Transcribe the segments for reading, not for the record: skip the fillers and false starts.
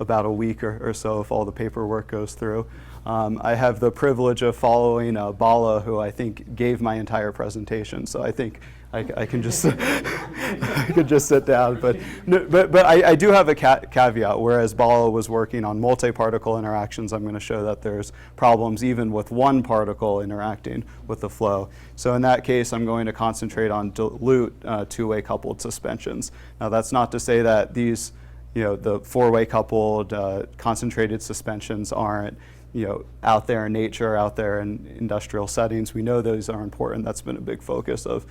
about a week or so if all the paperwork goes through. I have the privilege of following Bala, who I think gave my entire presentation, so I think I can just I could just sit down. But I do have a caveat. Whereas Bala was working on multi-particle interactions, I'm going to show that there's problems even with one particle interacting with the flow. So in that case, I'm going to concentrate on dilute two-way coupled suspensions. Now that's not to say that these, the four-way coupled concentrated suspensions aren't out there in nature, out there in industrial settings. We know those are important. That's been a big focus of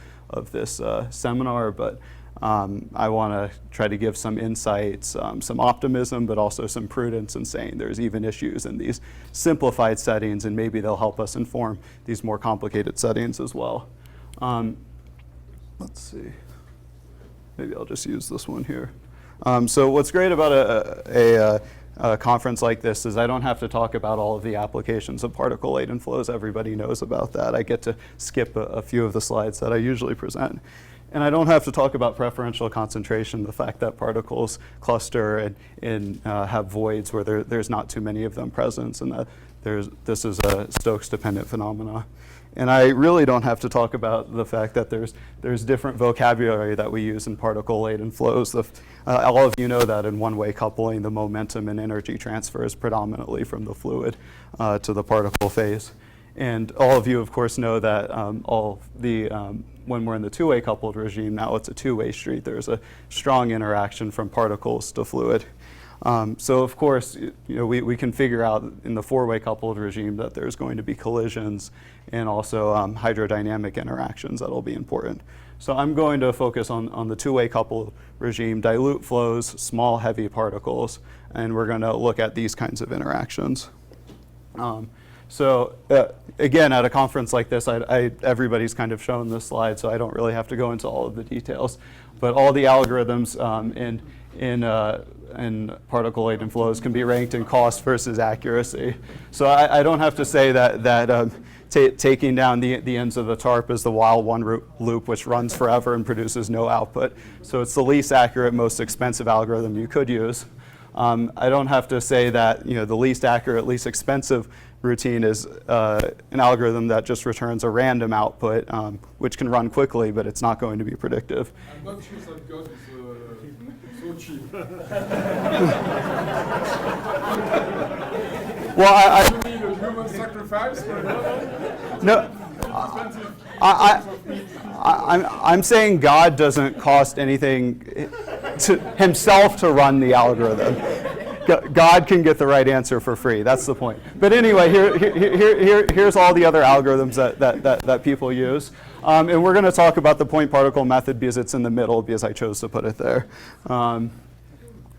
this seminar, but I want to try to give some insights, some optimism, but also some prudence in saying there's even issues in these simplified settings, and maybe they'll help us inform these more complicated settings as well. Let's see. Maybe I'll just use this one here. So what's great about a conference like this is I don't have to talk about all of the applications of particle laden flows. Everybody knows about that. I get to skip a few of the slides that I usually present. And I don't have to talk about preferential concentration, the fact that particles cluster and have voids where there's not too many of them present, and that this is a Stokes-dependent phenomena. And I really don't have to talk about the fact that there's different vocabulary that we use in particle-laden flows. All of you know that in one-way coupling, the momentum and energy transfer is predominantly from the fluid to the particle phase. And all of you, of course, know that when we're in the two-way coupled regime, now it's a two-way street. There's a strong interaction from particles to fluid. So of course, we can figure out in the four-way coupled regime that there's going to be collisions and also hydrodynamic interactions that'll be important. So I'm going to focus on the two-way coupled regime, dilute flows, small heavy particles, and we're going to look at these kinds of interactions. So again, at a conference like this, everybody's kind of shown this slide, so I don't really have to go into all of the details. But all the algorithms in particle-laden flows can be ranked in cost versus accuracy. So I don't have to say that taking down the ends of the TARP is the while one loop which runs forever and produces no output. So it's the least accurate, most expensive algorithm you could use. I don't have to say that the least accurate, least expensive routine is an algorithm that just returns a random output, which can run quickly, but it's not going to be predictive. I'm not sure that God is so cheap. Well, you need a human sacrifice for no. I'm saying God doesn't cost anything to himself to run the algorithm. God can get the right answer for free. That's the point. But anyway, here's all the other algorithms that people use. And we're going to talk about the point particle method because it's in the middle, because I chose to put it there.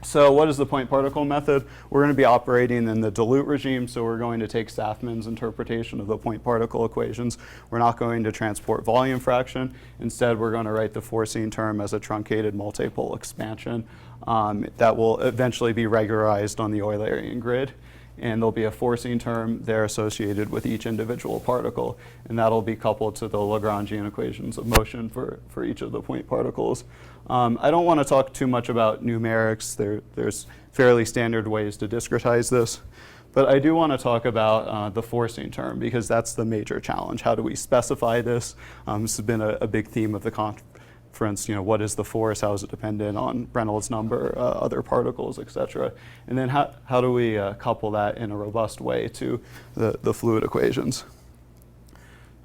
So what is the point particle method? We're going to be operating in the dilute regime, so we're going to take Safman's interpretation of the point particle equations. We're not going to transport volume fraction. Instead, we're going to write the forcing term as a truncated multipole expansion that will eventually be regularized on the Eulerian grid. And there'll be a forcing term there associated with each individual particle, and that'll be coupled to the Lagrangian equations of motion for each of the point particles. I don't want to talk too much about numerics. There's fairly standard ways to discretize this, but I do want to talk about the forcing term, because that's the major challenge. How do we specify this? This has been a big theme of the conference. What is the force? How is it dependent on Reynolds number, other particles, et cetera? And then how do we couple that in a robust way to the fluid equations?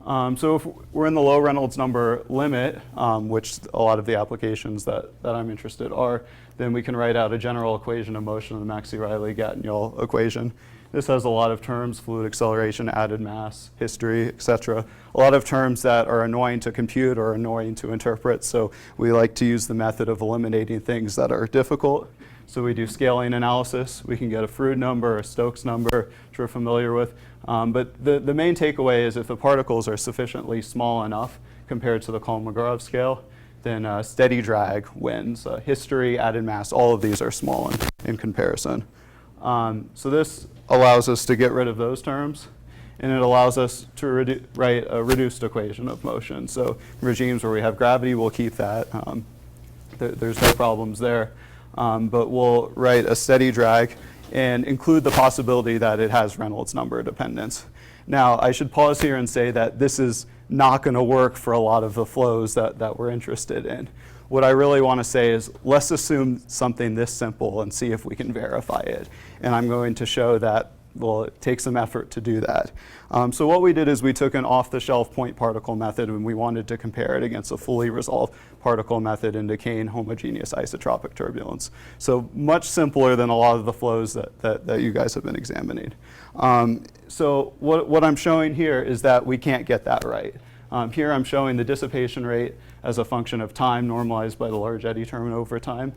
So if we're in the low Reynolds number limit, which a lot of the applications that I'm interested are, then we can write out a general equation of motion, the Maxey-Riley-Gatignolle equation. This has a lot of terms: fluid acceleration, added mass, history, et cetera. A lot of terms that are annoying to compute or annoying to interpret, so we like to use the method of eliminating things that are difficult. So we do scaling analysis. We can get a Froude number, a Stokes number, which we're familiar with. But the main takeaway is if the particles are sufficiently small enough compared to the Kolmogorov scale, then steady drag wins. History, added mass, all of these are small in comparison. So this allows us to get rid of those terms, and it allows us to write a reduced equation of motion. So regimes where we have gravity, we'll keep that. There's no problems there. But we'll write a steady drag and include the possibility that it has Reynolds number dependence. Now, I should pause here and say that this is not going to work for a lot of the flows that we're interested in. What I really want to say is let's assume something this simple and see if we can verify it. And I'm going to show that, well, it takes some effort to do that. So what we did is we took an off-the-shelf point particle method and we wanted to compare it against a fully resolved particle method in decaying homogeneous isotropic turbulence. So much simpler than a lot of the flows that you guys have been examining. So what I'm showing here is that we can't get that right. Here I'm showing the dissipation rate as a function of time normalized by the large eddy term over time.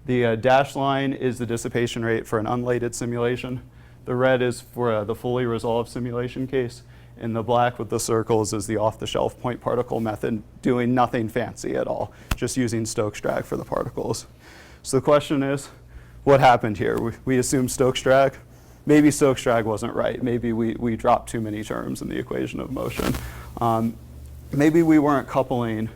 The dashed line is the dissipation rate for an unlated simulation. The red is for the fully resolved simulation case, and the black with the circles is the off-the-shelf point particle method, doing nothing fancy at all, just using Stokes drag for the particles. So the question is, what happened here? We assumed Stokes drag. Maybe Stokes drag wasn't right. Maybe we dropped too many terms in the equation of motion. Maybe we weren't coupling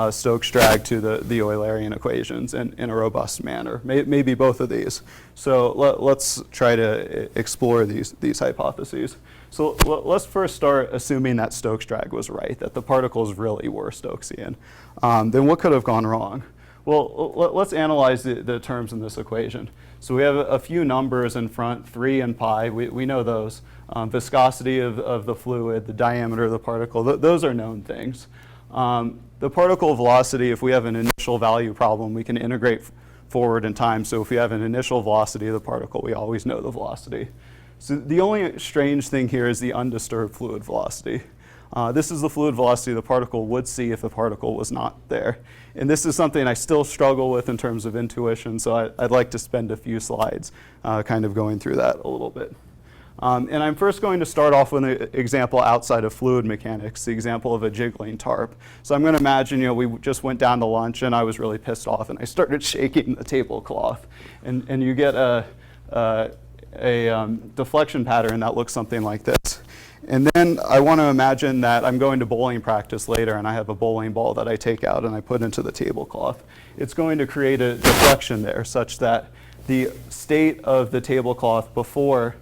Stokes drag to the Eulerian equations in a robust manner. Maybe both of these. So let's try to explore these hypotheses. So let's first start assuming that Stokes drag was right, that the particles really were Stokesian. Then what could have gone wrong? Well, let's analyze the terms in this equation. So we have a few numbers in front, 3 and pi. We know those. Viscosity of the fluid, the diameter of the particle, those are known things. The particle velocity, if we have an initial value problem, we can integrate forward in time. So if we have an initial velocity of the particle, we always know the velocity. So the only strange thing here is the undisturbed fluid velocity. This is the fluid velocity the particle would see if the particle was not there. And this is something I still struggle with in terms of intuition, so I'd like to spend a few slides kind of going through that a little bit. And I'm first going to start off with an example outside of fluid mechanics, the example of a jiggling tarp. So I'm going to imagine, we just went down to lunch and I was really pissed off and I started shaking the tablecloth. And you get a deflection pattern that looks something like this. And then I want to imagine that I'm going to bowling practice later and I have a bowling ball that I take out and I put into the tablecloth. It's going to create a deflection there such that the state of the tablecloth before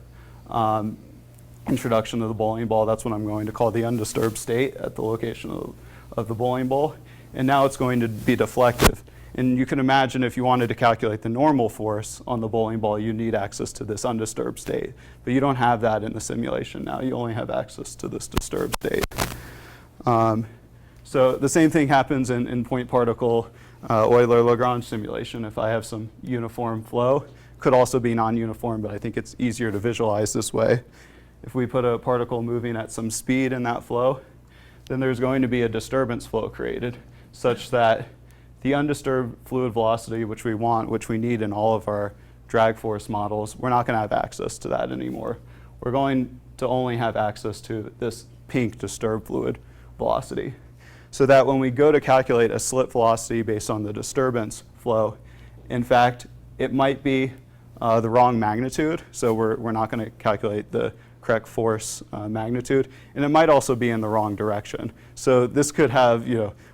introduction of the bowling ball, that's what I'm going to call the undisturbed state at the location of the bowling ball. And now it's going to be deflective. And you can imagine if you wanted to calculate the normal force on the bowling ball, you need access to this undisturbed state. But you don't have that in the simulation now. You only have access to this disturbed state. So the same thing happens in point particle Euler-Lagrange simulation. If I have some uniform flow, could also be non-uniform, but I think it's easier to visualize this way. If we put a particle moving at some speed in that flow, then there's going to be a disturbance flow created such that the undisturbed fluid velocity, which we want, which we need in all of our drag force models, we're not going to have access to that anymore. We're going to only have access to this pink disturbed fluid velocity. So that when we go to calculate a slip velocity based on the disturbance flow, in fact, it might be the wrong magnitude, so we're not going to calculate the correct force magnitude, and it might also be in the wrong direction. So this could have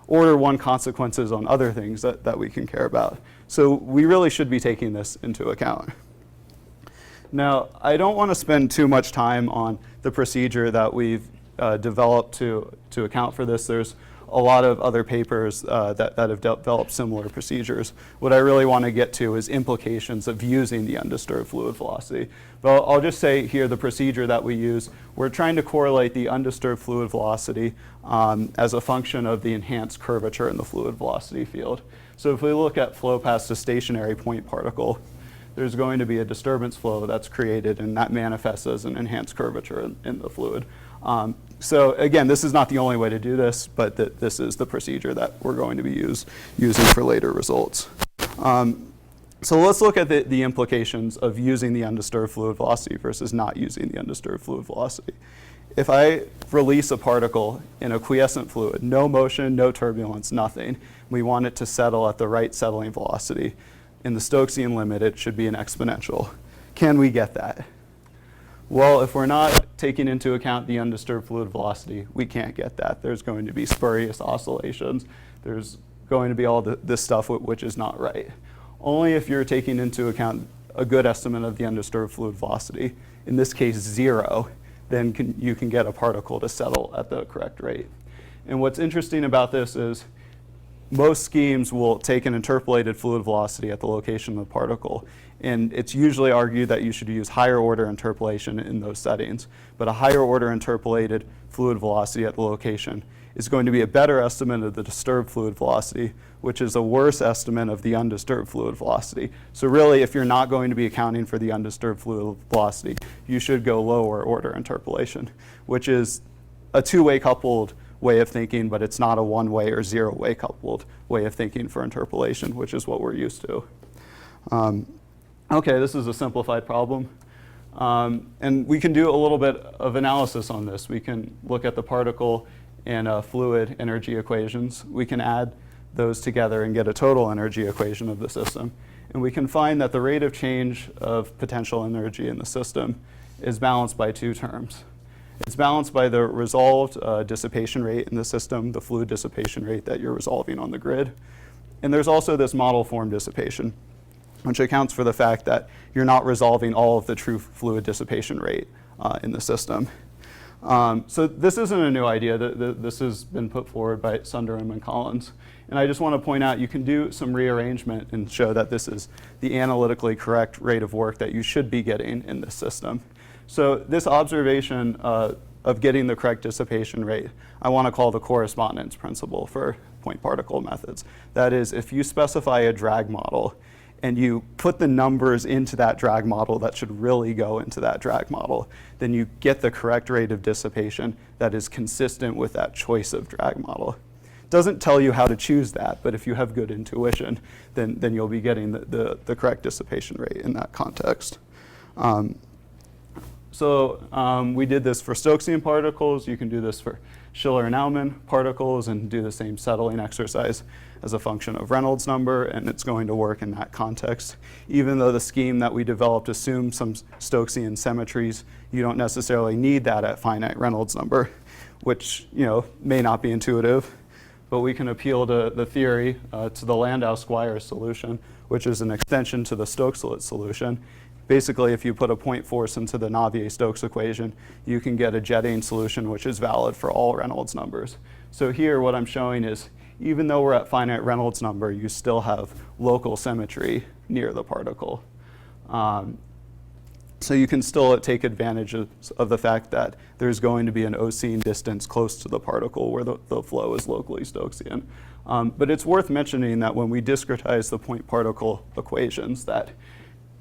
order 1 consequences on other things that we can care about. So we really should be taking this into account. Now, I don't want to spend too much time on the procedure that we've developed to account for this. There's a lot of other papers that have developed similar procedures. What I really want to get to is implications of using the undisturbed fluid velocity. But I'll just say here the procedure that we use, we're trying to correlate the undisturbed fluid velocity as a function of the enhanced curvature in the fluid velocity field. So if we look at flow past a stationary point particle, there's going to be a disturbance flow that's created, and that manifests as an enhanced curvature in the fluid. So again, this is not the only way to do this, but this is the procedure that we're going to be using for later results. So let's look at the implications of using the undisturbed fluid velocity versus not using the undisturbed fluid velocity. If I release a particle in a quiescent fluid, no motion, no turbulence, nothing, we want it to settle at the right settling velocity. In the Stokesian limit, it should be an exponential. Can we get that? Well, if we're not taking into account the undisturbed fluid velocity, we can't get that. There's going to be spurious oscillations. There's going to be all this stuff which is not right. Only if you're taking into account a good estimate of the undisturbed fluid velocity, in this case 0, then you can get a particle to settle at the correct rate. And what's interesting about this is most schemes will take an interpolated fluid velocity at the location of the particle. And it's usually argued that you should use higher order interpolation in those settings. But a higher order interpolated fluid velocity at the location is going to be a better estimate of the disturbed fluid velocity, which is a worse estimate of the undisturbed fluid velocity. So really, if you're not going to be accounting for the undisturbed fluid velocity, you should go lower order interpolation, which is a two-way coupled way of thinking, but it's not a one-way or zero-way coupled way of thinking for interpolation, which is what we're used to. Okay, this is a simplified problem. And we can do a little bit of analysis on this. We can look at the particle and fluid energy equations. We can add those together and get a total energy equation of the system. And we can find that the rate of change of potential energy in the system is balanced by two terms. It's balanced by the resolved dissipation rate in the system, the fluid dissipation rate that you're resolving on the grid. And there's also this model form dissipation, which accounts for the fact that you're not resolving all of the true fluid dissipation rate in the system. So this isn't a new idea. This has been put forward by Sundaram and Collins. And I just want to point out you can do some rearrangement and show that this is the analytically correct rate of work that you should be getting in this system. So this observation of getting the correct dissipation rate, I want to call the correspondence principle for point particle methods. That is, if you specify a drag model and you put the numbers into that drag model that should really go into that drag model, then you get the correct rate of dissipation that is consistent with that choice of drag model. It doesn't tell you how to choose that, but if you have good intuition, then you'll be getting the correct dissipation rate in that context. So we did this for Stokesian particles. You can do this for Schiller and Aumann particles and do the same settling exercise as a function of Reynolds number, and it's going to work in that context. Even though the scheme that we developed assumes some Stokesian symmetries, you don't necessarily need that at finite Reynolds number, which may not be intuitive. But we can appeal to the theory, to the Landau-Squire solution, which is an extension to the Stokes-Litz solution. Basically, if you put a point force into the Navier-Stokes equation, you can get a jetting solution which is valid for all Reynolds numbers. So here, what I'm showing is, even though we're at finite Reynolds number, you still have local symmetry near the particle. So you can still take advantage of the fact that there's going to be an Oseen distance close to the particle where the flow is locally Stokesian. But it's worth mentioning that when we discretize the point particle equations, that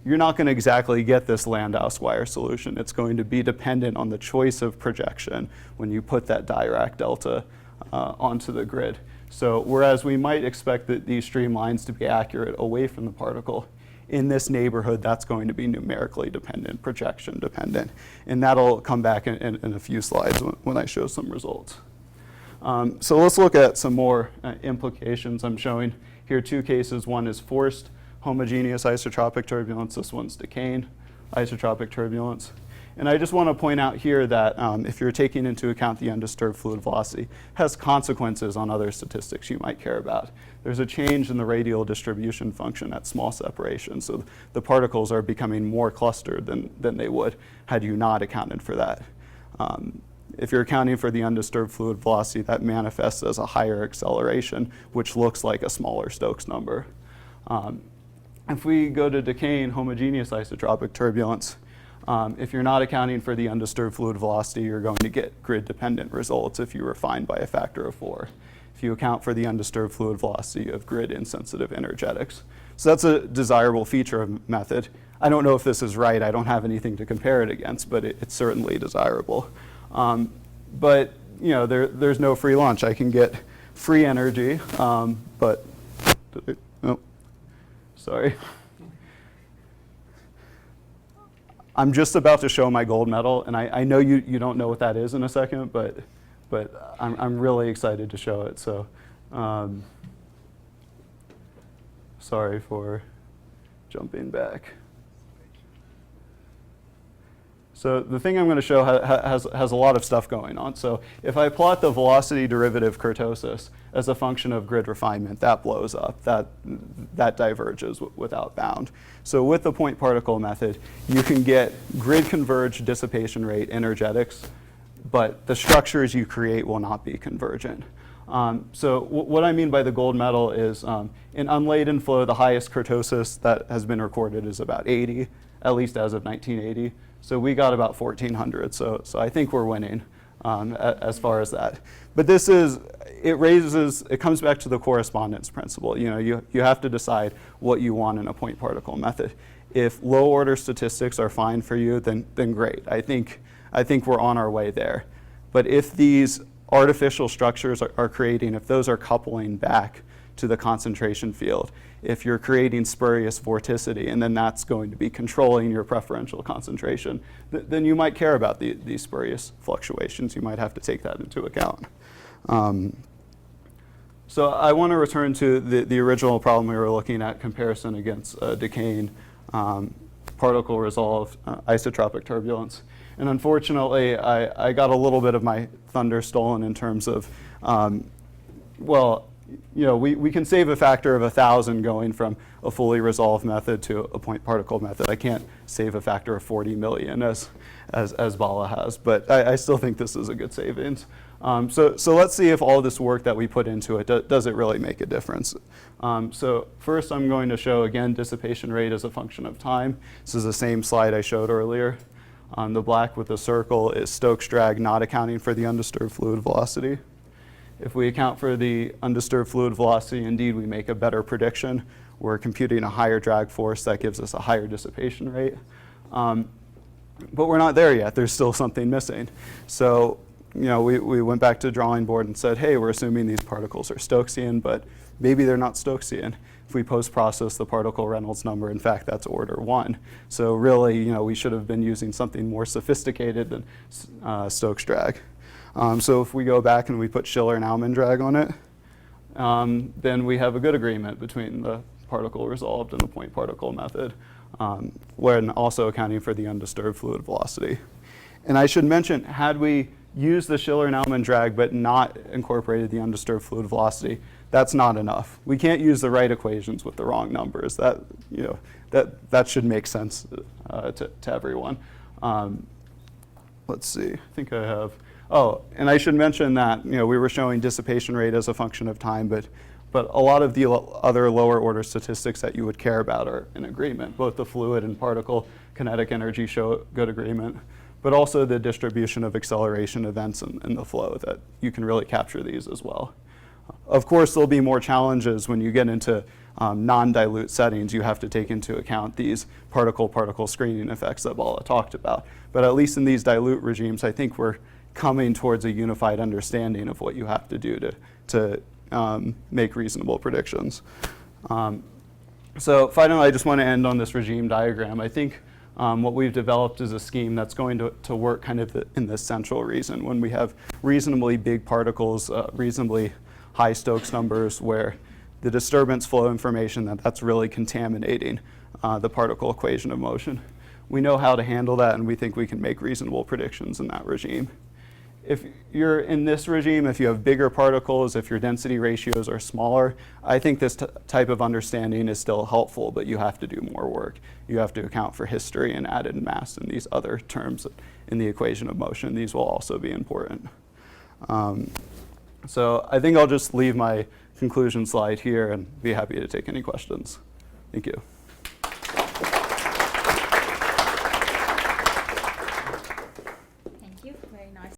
you're not going to exactly get this Landau-Squire solution. It's going to be dependent on the choice of projection when you put that Dirac delta onto the grid. So whereas we might expect that these streamlines to be accurate away from the particle, in this neighborhood, that's going to be numerically dependent, projection dependent. And that'll come back in a few slides when I show some results. So let's look at some more implications. I'm showing here two cases. One is forced homogeneous isotropic turbulence. This one's decaying isotropic turbulence. And I just want to point out here that if you're taking into account the undisturbed fluid velocity, it has consequences on other statistics you might care about. There's a change in the radial distribution function at small separation. So the particles are becoming more clustered than they would had you not accounted for that. If you're accounting for the undisturbed fluid velocity, that manifests as a higher acceleration, which looks like a smaller Stokes number. If we go to decaying homogeneous isotropic turbulence, if you're not accounting for the undisturbed fluid velocity, you're going to get grid-dependent results if you refine by a factor of 4. If you account for the undisturbed fluid velocity of grid-insensitive energetics. So that's a desirable feature of method. I don't know if this is right. I don't have anything to compare it against, but it's certainly desirable. But there's no free lunch. I can get free energy, but oh, sorry. I'm just about to show my gold medal, and I know you don't know what that is in a second, but I'm really excited to show it. So sorry for jumping back. So the thing I'm going to show has a lot of stuff going on. So if I plot the velocity derivative kurtosis as a function of grid refinement, that blows up. That diverges without bound. So with the point particle method, you can get grid converged dissipation rate energetics, but the structures you create will not be convergent. So what I mean by the gold medal is in unladen flow, the highest kurtosis that has been recorded is about 80, at least as of 1980. So we got about 1,400. So I think we're winning as far as that. But it comes back to the correspondence principle. You have to decide what you want in a point particle method. If low order statistics are fine for you, then great. I think we're on our way there. But if these artificial structures are creating, if those are coupling back to the concentration field, if you're creating spurious vorticity, and then that's going to be controlling your preferential concentration, then you might care about these spurious fluctuations. You might have to take that into account. So I want to return to the original problem we were looking at, comparison against decaying particle resolved isotropic turbulence. And unfortunately, I got a little bit of my thunder stolen in terms of, we can save a factor of 1,000 going from a fully resolved method to a point particle method. I can't save a factor of 40 million as Bala has, but I still think this is a good savings. So let's see if all this work that we put into it, does it really make a difference? So first I'm going to show, again, dissipation rate as a function of time. This is the same slide I showed earlier. The black with the circle is Stokes drag not accounting for the undisturbed fluid velocity. If we account for the undisturbed fluid velocity, indeed we make a better prediction. We're computing a higher drag force that gives us a higher dissipation rate. But we're not there yet. There's still something missing. So we went back to the drawing board and said, hey, we're assuming these particles are Stokesian, but maybe they're not Stokesian. If we post-process the particle Reynolds number, in fact, that's order 1. So really, we should have been using something more sophisticated than Stokes drag. So if we go back and we put Schiller and Aumann drag on it, then we have a good agreement between the particle resolved and the point particle method, when also accounting for the undisturbed fluid velocity. And I should mention, had we used the Schiller and Aumann drag but not incorporated the undisturbed fluid velocity, that's not enough. We can't use the right equations with the wrong numbers. That should make sense to everyone. Let's see, I think I have. Oh, and I should mention that we were showing dissipation rate as a function of time, but a lot of the other lower order statistics that you would care about are in agreement. Both the fluid and particle kinetic energy show good agreement, but also the distribution of acceleration events in the flow, that you can really capture these as well. Of course, there'll be more challenges when you get into non-dilute settings. You have to take into account these particle-particle screening effects that Bala talked about. But at least in these dilute regimes, I think we're coming towards a unified understanding of what you have to do to make reasonable predictions. So finally, I just want to end on this regime diagram. I think what we've developed is a scheme that's going to work kind of in the central reason. When we have reasonably big particles, reasonably high Stokes numbers, where the disturbance flow information, that's really contaminating the particle equation of motion. We know how to handle that, and we think we can make reasonable predictions in that regime. If you're in this regime, if you have bigger particles, if your density ratios are smaller, I think this type of understanding is still helpful, but you have to do more work. You have to account for history and added mass and these other terms in the equation of motion. These will also be important. So I think I'll just leave my conclusion slide here and be happy to take any questions. Thank you.